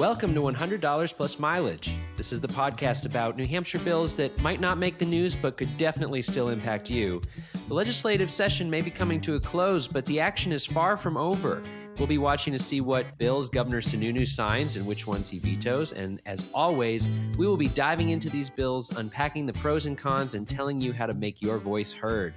Welcome to $100 Plus Mileage. This is the podcast about New Hampshire bills that might not make the news but could definitely still impact you. The legislative session may be coming to a close, but the action is far from over. We'll be watching to see what bills Governor Sununu signs and which ones he vetoes. And as always, we will be diving into these bills, unpacking the pros and cons, and telling you how to make your voice heard.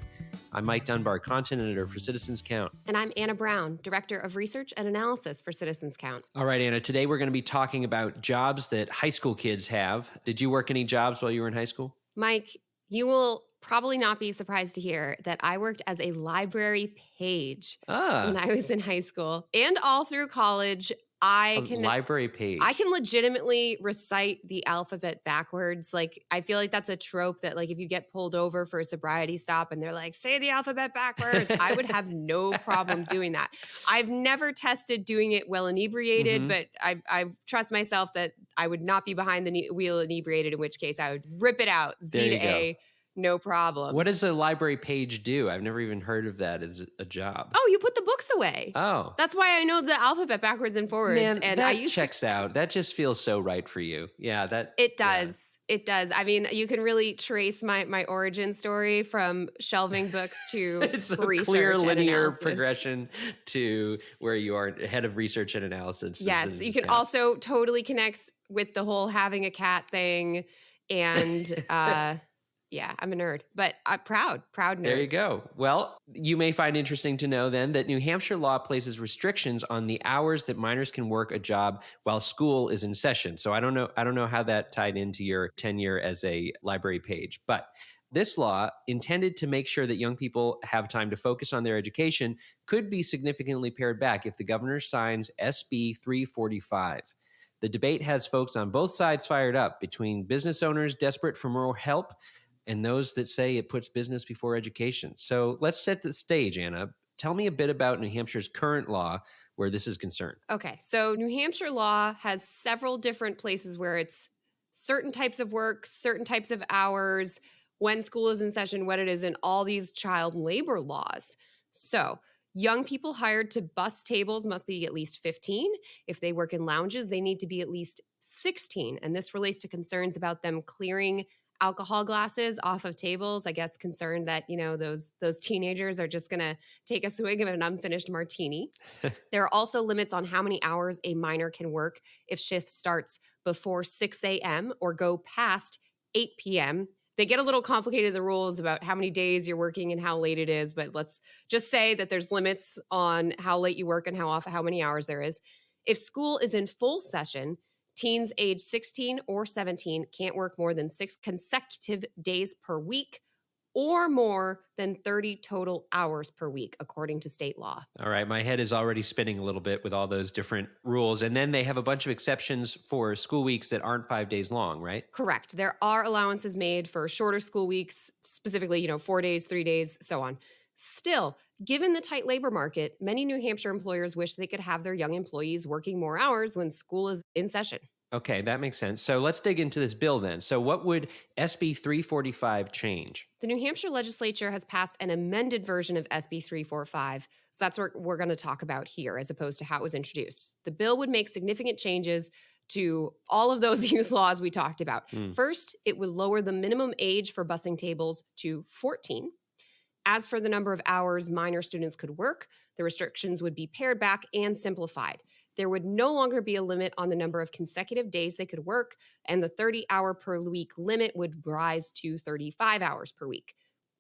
I'm Mike Dunbar, content editor for Citizens Count. And I'm Anna Brown, director of research and analysis for Citizens Count. All right, Anna, today we're going to be talking about jobs that high school kids have. Did you work any jobs while you were in high school? Mike, you will probably not be surprised to hear that I worked as a library page when I was in high school and all through college. Library page. I can legitimately recite the alphabet backwards. Like, I feel like that's a trope that, like, if you get pulled over for a sobriety stop and they're like, say the alphabet backwards, I would have no problem doing that. I've never tested doing it well inebriated, but I trust myself that I would not be behind the wheel inebriated, in which case I would rip it out, Z to A. No problem. What does a library page do? I've never even heard of that as a job. Oh, you put the books away. Oh. That's why I know the alphabet backwards and forwards. Man, and that I used checks out. That just feels so right for you. Yeah, it does. Yeah. It does. I mean, you can really trace my origin story from shelving books to it's a research clear linear analysis. Progression to where you are head of research and analysis. Yes, you can also totally connect with the whole having a cat thing and yeah, I'm a nerd, but I'm proud nerd. There you go. Well, you may find interesting to know then that New Hampshire law places restrictions on the hours that minors can work a job while school is in session. So I don't know how that tied into your tenure as a library page, but this law, intended to make sure that young people have time to focus on their education, could be significantly pared back if the governor signs SB 345. The debate has folks on both sides fired up, between business owners desperate for more help and those that say it puts business before education. So let's set the stage, Anna. Tell me a bit about New Hampshire's current law where this is concerned. Okay, so New Hampshire law has several different places where it's certain types of work, certain types of hours, when school is in session, what it is, and all these child labor laws. So young people hired to bus tables must be at least 15. If they work in lounges, they need to be at least 16. And this relates to concerns about them clearing alcohol glasses off of tables. I guess concerned that, those teenagers are just going to take a swig of an unfinished martini. There are also limits on how many hours a minor can work if shift starts before 6 a.m. or go past 8 p.m. They get a little complicated, the rules about how many days you're working and how late it is, but let's just say that there's limits on how late you work and how many hours there is. If school is in full session, teens age 16 or 17 can't work more than 6 consecutive days per week or more than 30 total hours per week, according to state law. All right. My head is already spinning a little bit with all those different rules. And then they have a bunch of exceptions for school weeks that aren't 5 days long, right? Correct. There are allowances made for shorter school weeks, specifically, 4 days, 3 days, so on. Still, given the tight labor market, many New Hampshire employers wish they could have their young employees working more hours when school is in session. Okay, that makes sense. So let's dig into this bill then. So what would SB 345 change? The New Hampshire legislature has passed an amended version of SB 345. So that's what we're going to talk about here, as opposed to how it was introduced. The bill would make significant changes to all of those youth laws we talked about. First, it would lower the minimum age for busing tables to 14. As for the number of hours minor students could work, the restrictions would be pared back and simplified. There would no longer be a limit on the number of consecutive days they could work, and the 30-hour per week limit would rise to 35 hours per week.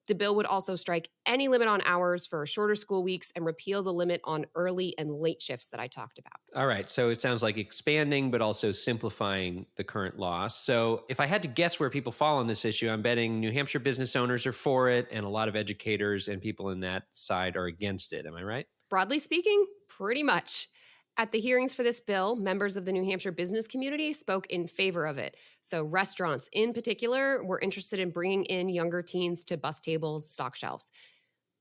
The bill would also strike any limit on hours for shorter school weeks and repeal the limit on early and late shifts that I talked about. All right. So it sounds like expanding, but also simplifying the current law. So if I had to guess where people fall on this issue, I'm betting New Hampshire business owners are for it, and a lot of educators and people in that side are against it. Am I right? Broadly speaking, pretty much. At the hearings for this bill, members of the New Hampshire business community spoke in favor of it. So restaurants in particular were interested in bringing in younger teens to bus tables, stock shelves.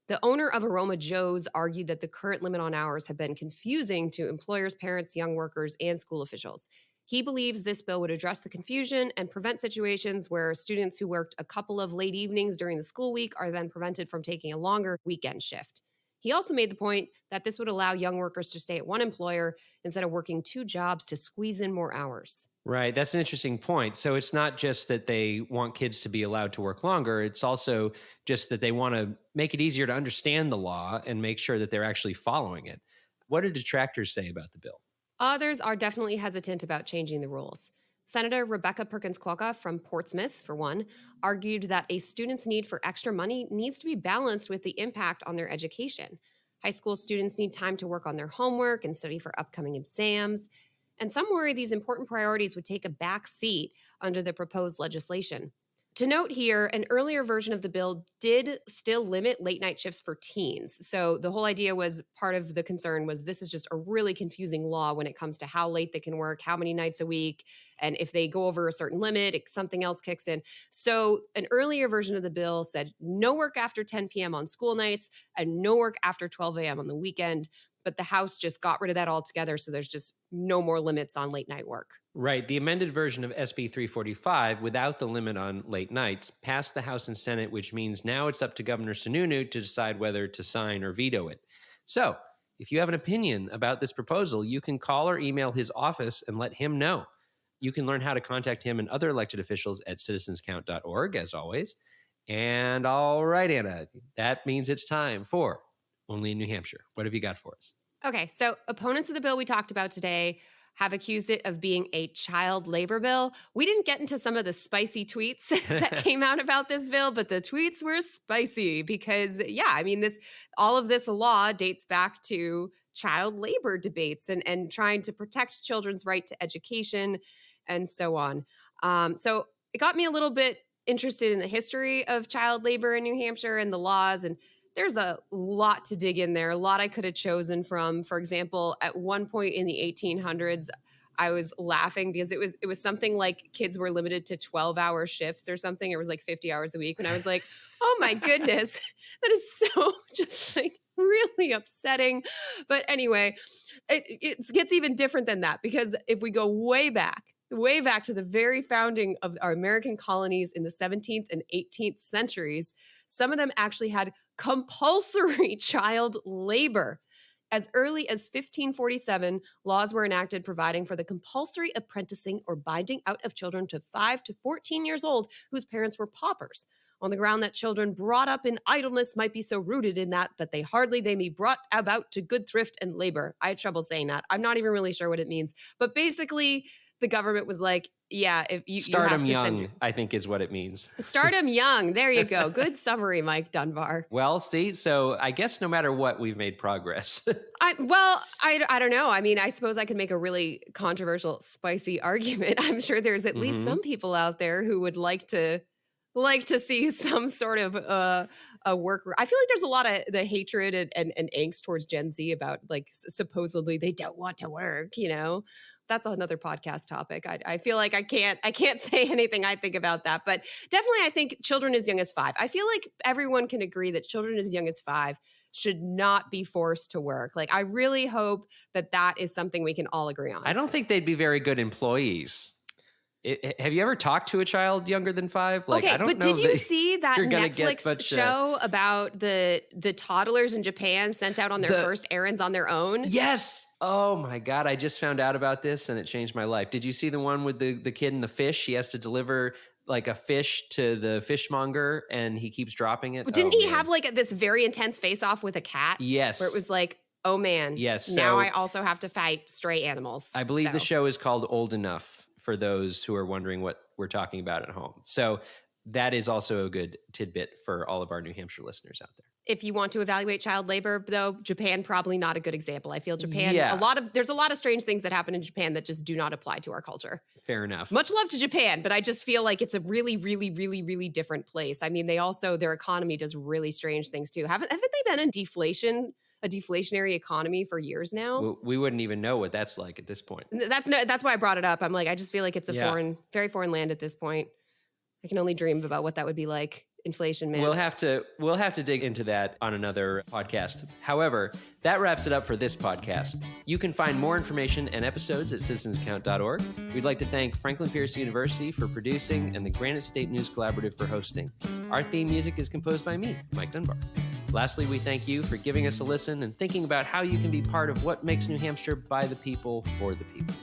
The owner of Aroma Joe's argued that the current limit on hours have been confusing to employers, parents, young workers, and school officials. He believes this bill would address the confusion and prevent situations where students who worked a couple of late evenings during the school week are then prevented from taking a longer weekend shift. He also made the point that this would allow young workers to stay at one employer instead of working two jobs to squeeze in more hours. Right. That's an interesting point. So it's not just that they want kids to be allowed to work longer. It's also just that they want to make it easier to understand the law and make sure that they're actually following it. What do detractors say about the bill? Others are definitely hesitant about changing the rules. Senator Rebecca Perkins-Coie from Portsmouth, for one, argued that a student's need for extra money needs to be balanced with the impact on their education. High school students need time to work on their homework and study for upcoming exams. And some worry these important priorities would take a back seat under the proposed legislation. To note here, an earlier version of the bill did still limit late night shifts for teens. So the whole idea was, part of the concern was, this is just a really confusing law when it comes to how late they can work, how many nights a week, and if they go over a certain limit, something else kicks in. So an earlier version of the bill said no work after 10 p.m. on school nights and no work after 12 a.m. on the weekend. But the House just got rid of that altogether, so there's just no more limits on late night work. Right. The amended version of SB 345, without the limit on late nights, passed the House and Senate, which means now it's up to Governor Sununu to decide whether to sign or veto it. So if you have an opinion about this proposal, you can call or email his office and let him know. You can learn how to contact him and other elected officials at citizenscount.org, as always. And all right, Anna, that means it's time for Only in New Hampshire. What have you got for us? Okay, so opponents of the bill we talked about today have accused it of being a child labor bill. We didn't get into some of the spicy tweets that came out about this bill, but the tweets were spicy because, all of this law dates back to child labor debates and trying to protect children's right to education and so on. So it got me a little bit interested in the history of child labor in New Hampshire and the laws, and there's a lot to dig in there, a lot I could have chosen from. For example, at one point in the 1800s, I was laughing because it was something like kids were limited to 12-hour shifts or something. It was like 50 hours a week. And I was like, oh my goodness, that is so just like really upsetting. But anyway, it gets even different than that, because if we go way back to the very founding of our American colonies in the 17th and 18th centuries, some of them actually had compulsory child labor. As early as 1547, laws were enacted providing for the compulsory apprenticing or binding out of children to 5 to 14 years old whose parents were paupers, on the ground that children brought up in idleness might be so rooted in that they may be brought about to good thrift and labor. I had trouble saying that. I'm not even really sure what it means. But basically, the government was like, yeah, if you start have them to young, I think is what it means. Start them young. There you go. Good summary, Mike Dunbar. Well, see, so I guess no matter what, we've made progress. I don't know. I mean, I suppose I could make a really controversial, spicy argument. I'm sure there's at least some people out there who would like to see some sort of a work. I feel like there's a lot of the hatred and angst towards Gen Z about, like, supposedly they don't want to work, That's another podcast topic. I feel like I can't say anything I think about that. But definitely I think children as young as 5. I feel like everyone can agree that children as young as 5 should not be forced to work. Like, I really hope that is something we can all agree on. I don't think they'd be very good employees. Have you ever talked to a child younger than 5? Like, okay, I don't but know did you see that Netflix get show about the toddlers in Japan sent out on their first errands on their own? Yes. Oh my God. I just found out about this and it changed my life. Did you see the one with the kid and the fish? He has to deliver like a fish to the fishmonger and he keeps dropping it. Didn't he have like this very intense face-off with a cat? Yes. Where it was like, oh man, yes. Now I also have to fight stray animals. I believe the show is called Old Enough, for those who are wondering what we're talking about at home. So that is also a good tidbit for all of our New Hampshire listeners out there. If you want to evaluate child labor, though, Japan probably not a good example. I feel Japan, yeah. there's a lot of strange things that happen in Japan that just do not apply to our culture. Fair enough. Much love to Japan, but I just feel like it's a really, really, really, really different place. I mean, their economy does really strange things too. Haven't they been in deflation? A deflationary economy for years now? We wouldn't even know what that's like at this point. That's why I brought it up. I'm like, I just feel like it's a very foreign land at this point. I can only dream about what that would be like. Inflation, man. We'll have to dig into that on another podcast. However, that wraps it up for this podcast. You can find more information and episodes at citizenscount.org. We'd like to thank Franklin Pierce University for producing and the Granite State News Collaborative for hosting. Our theme music is composed by me, Mike Dunbar. Lastly, we thank you for giving us a listen and thinking about how you can be part of what makes New Hampshire by the people for the people.